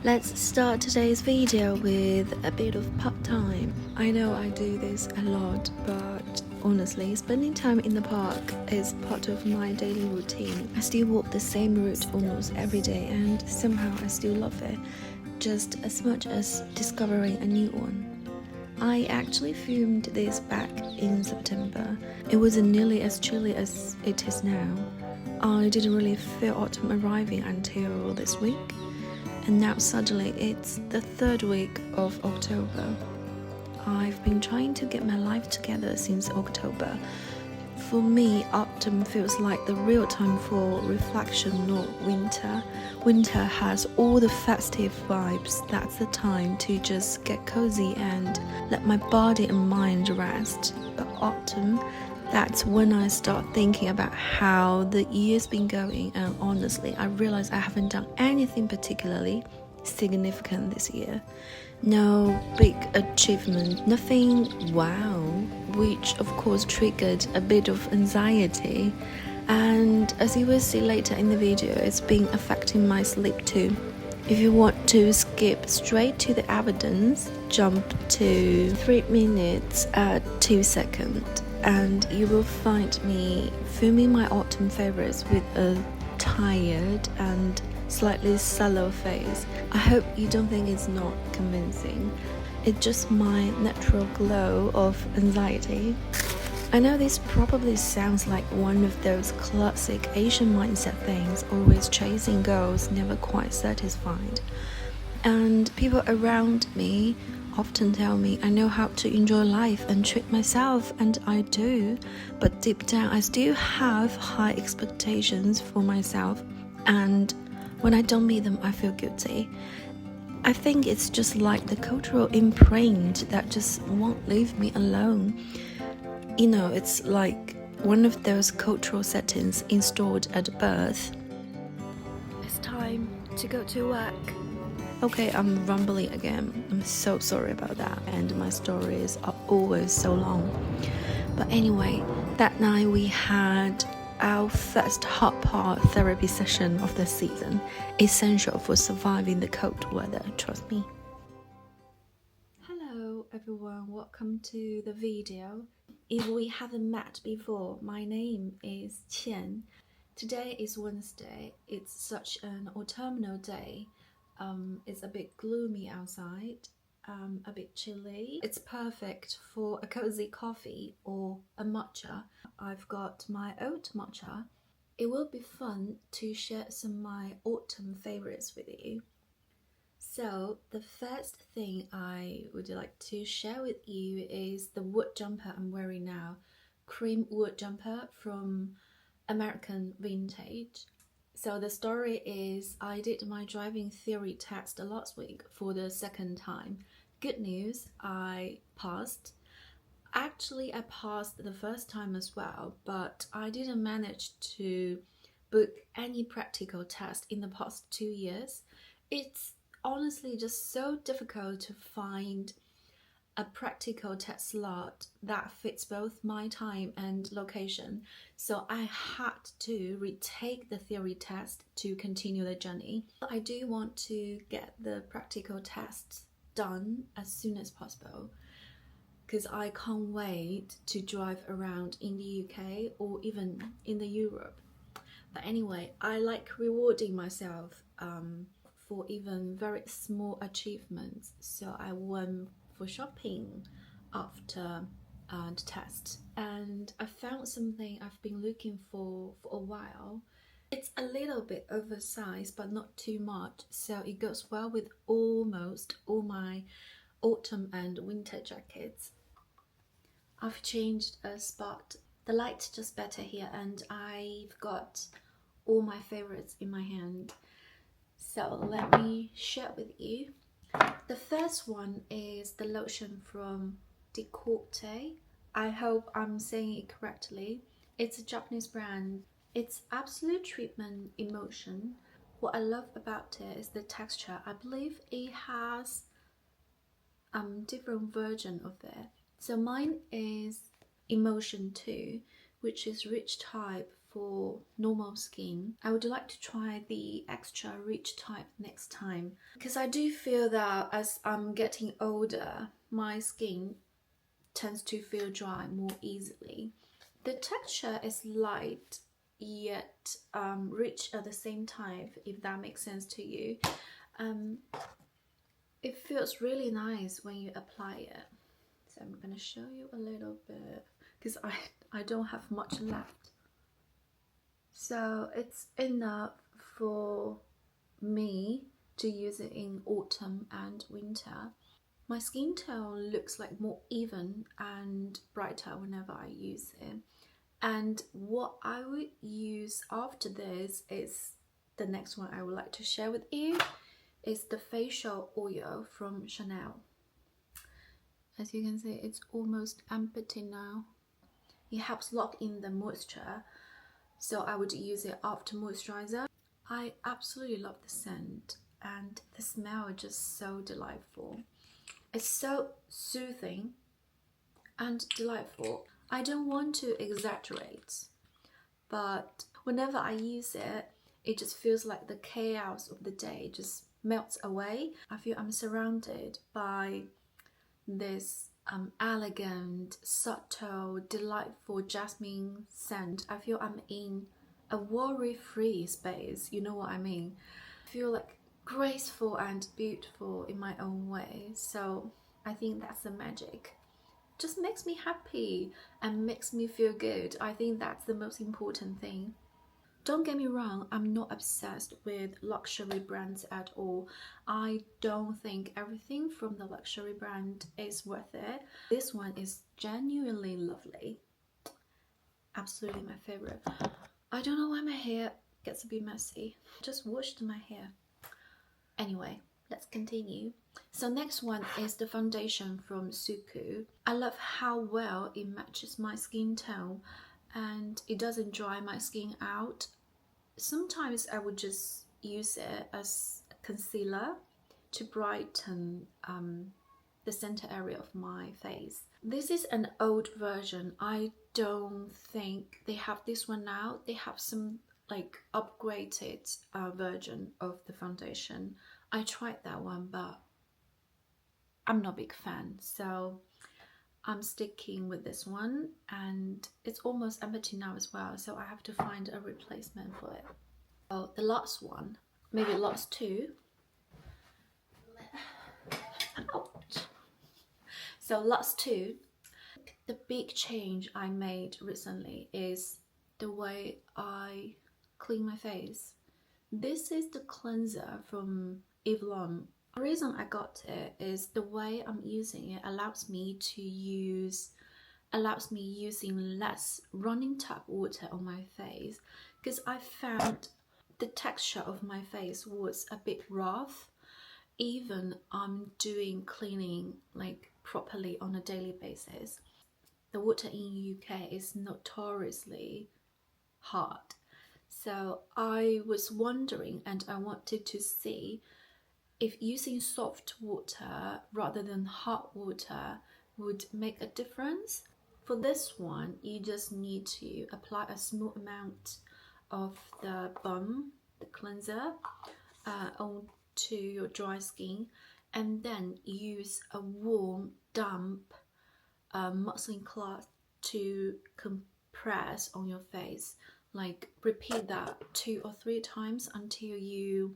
Let's start today's video with a bit of park time. I know I do this a lot, but honestly, spending time in the park is part of my daily routine. I still walk the same route almost every day, and somehow I still love it, just as much as discovering a new one. I actually filmed this back in September. It wasn't nearly as chilly as it is now. I didn't really feel autumn arriving until this week. And now suddenly it's the third week of October. I've been trying to get my life together since October. For me, autumn feels like the real time for reflection, not winter. Winter has all the festive vibes. That's the time to just get cozy and let my body and mind rest. But autumn, that's when I start thinking about how the year's been going, and honestly, I realize I haven't done anything particularly significant this year. No big achievement, nothing wow, which of course triggered a bit of anxiety. And as you will see later in the video, it's been affecting my sleep too. If you want to skip straight to the evidence, jump to 3 minutes at 2 seconds. And you will find me filming my autumn favorites with a tired and slightly sallow face. I hope you don't think it's not convincing. It's just my natural glow of anxiety. I know this probably sounds like one of those classic Asian mindset things, always chasing goals, never quite satisfied. And people around me often tell me I know how to enjoy life and treat myself, and I do, but deep down I still have high expectations for myself, and when I don't meet them I feel guilty. I think it's just like the cultural imprint that just won't leave me alone. You know, it's like one of those cultural settings installed at birth. It's time to go to work. Okay, I'm rumbling again. I'm so sorry about that, and my stories are always so long. But anyway, that night we had our first hot pot therapy session of the season, essential for surviving the cold weather, trust me. Hello everyone, welcome to the video. If we haven't met before, my name is Qian. Today is Wednesday. It's such an autumnal day. It's a bit gloomy outside, a bit chilly. It's perfect for a cozy coffee or a matcha. I've got my oat matcha. It will be fun to share some of my autumn favorites with you. So the first thing I would like to share with you is the wood jumper I'm wearing now. Cream wood jumper from American Vintage. So the story is I did my driving theory test last week for the second time. Good news, I passed. Actually, I passed the first time as well, but I didn't manage to book any practical test in the past 2 years. It's honestly just so difficult to find a practical test slot that fits both my time and location, so I had to retake the theory test to continue the journey. I do want to get the practical tests done as soon as possible because I can't wait to drive around in the UK or even in the Europe. But anyway, I like rewarding myself for even very small achievements, so I went for shopping after the test, and I found something I've been looking for a while. It's a little bit oversized but not too much, so it goes well with almost all my autumn and winter jackets. I've changed a spot. The light's just better here, and I've got all my favorites in my hand. So let me share with you. The first one is the lotion from Decote. I hope I'm saying it correctly. It's a Japanese brand. It's Absolute Treatment Emotion. What I love about it is the texture. I believe it has different version of it. So mine is Emotion 2, which is rich type for normal skin. I would like to try the extra rich type next time, because I do feel that as I'm getting older, my skin tends to feel dry more easily. The texture is light yet rich at the same time, if that makes sense to you. It feels really nice when you apply it. So I'm gonna show you a little bit because I don't have much left. So it's enough for me to use it in autumn and winter. My skin tone looks like more even and brighter whenever I use it. And what I would use after this is the next one I would like to share with you, is the facial oil from Chanel. As you can see, it's almost empty now. It helps lock in the moisture, so I would use it after moisturizer. I absolutely love the scent, and the smell is just so delightful. It's so soothing and delightful. I don't want to exaggerate, but whenever I use it, it just feels like the chaos of the day just melts away. I feel I'm surrounded by this elegant, subtle, delightful jasmine scent. I feel I'm in a worry-free space, you know what I mean? I feel like graceful and beautiful in my own way. So I think that's the magic. Just makes me happy and makes me feel good. I think that's the most important thing. Don't get me wrong, I'm not obsessed with luxury brands at all. I don't think everything from the luxury brand is worth it. This one is genuinely lovely. Absolutely my favorite. I don't know why my hair gets a bit messy. Just washed my hair. Anyway, let's continue. So next one is the foundation from Suqqu. I love how well it matches my skin tone and it doesn't dry my skin out. Sometimes I would just use it as a concealer to brighten the center area of my face. This is an old version. I don't think they have this one now. They have some like upgraded version of the foundation. I tried that one, but I'm not a big fan, so I'm sticking with this one, and it's almost empty now as well, so I have to find a replacement for it. Oh, the last one, maybe last two. Ouch. So last two, the big change I made recently is the way I clean my face. This is the cleanser from Eve Lom. The reason I got it is the way I'm using it allows me using less running tap water on my face, because I found the texture of my face was a bit rough. Even I'm doing cleaning like properly on a daily basis. The water in UK is notoriously hard. So I was wondering, and I wanted to see if using soft water rather than hot water would make a difference. For this one, you just need to apply a small amount of the balm, the cleanser, onto your dry skin, and then use a warm, damp muslin cloth to compress on your face. Like repeat that 2 or 3 times until you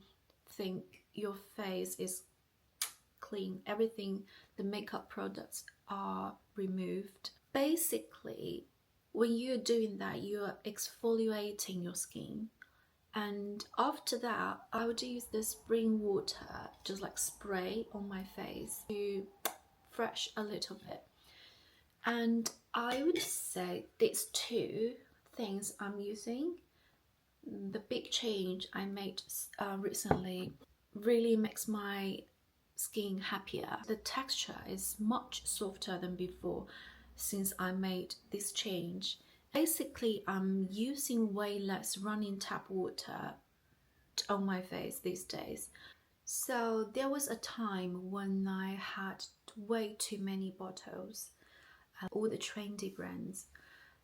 think your face is clean. Everything, the makeup products are removed. Basically, when you're doing that, you're exfoliating your skin. And after that, I would use the spring water, just like spray on my face to fresh a little bit. And I would say these two things I'm using, the big change I made recently really makes my skin happier. The texture is much softer than before since I made this change. Basically, I'm using way less running tap water on my face these days. So there was a time when I had way too many bottles, all the trendy brands,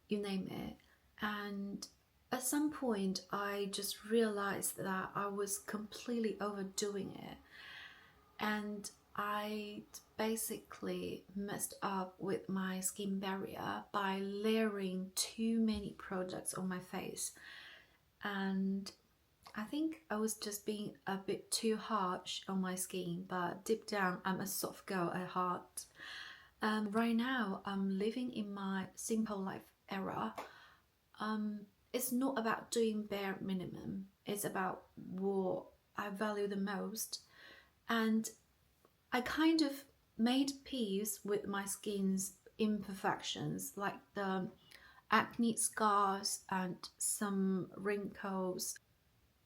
you name it, and at some point I just realized that I was completely overdoing it, and I basically messed up with my skin barrier by layering too many products on my face. And I think I was just being a bit too harsh on my skin, but deep down I'm a soft girl at heart. Right now I'm living in my simple life era. It's not about doing bare minimum, it's about what I value the most. And I kind of made peace with my skin's imperfections, like the acne scars and some wrinkles,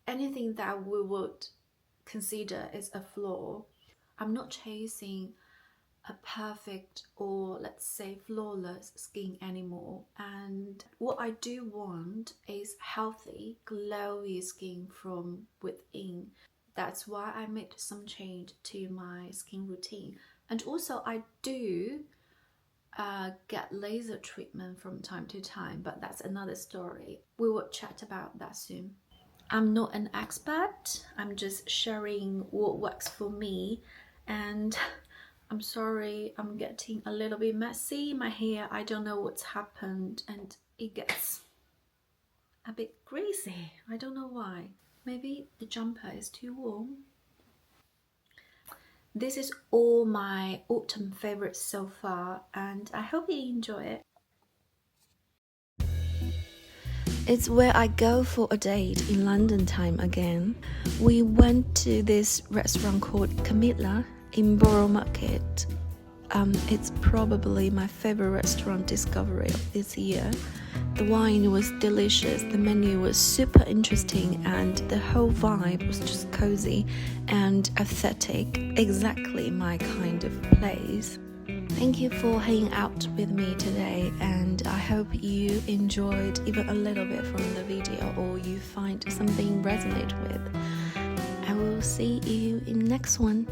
anything that we would consider as a flaw. I'm not chasing a perfect, or let's say flawless skin anymore. And what I do want is healthy, glowy skin from within. That's why I made some change to my skin routine. And also I do get laser treatment from time to time, but that's another story. We will chat about that soon. I'm not an expert, I'm just sharing what works for me. And I'm sorry, I'm getting a little bit messy. My hair, I don't know what's happened, and it gets a bit greasy. I don't know why. Maybe the jumper is too warm. This is all my autumn favorites so far, and I hope you enjoy it. It's where I go for a date in London time again. We went to this restaurant called Camilla in Borough Market. It's probably my favorite restaurant discovery of this year. The wine was delicious, the menu was super interesting, and the whole vibe was just cozy and aesthetic, exactly my kind of place. Thank you for hanging out with me today, and I hope you enjoyed even a little bit from the video, or you find something resonate with. I will see you in next one.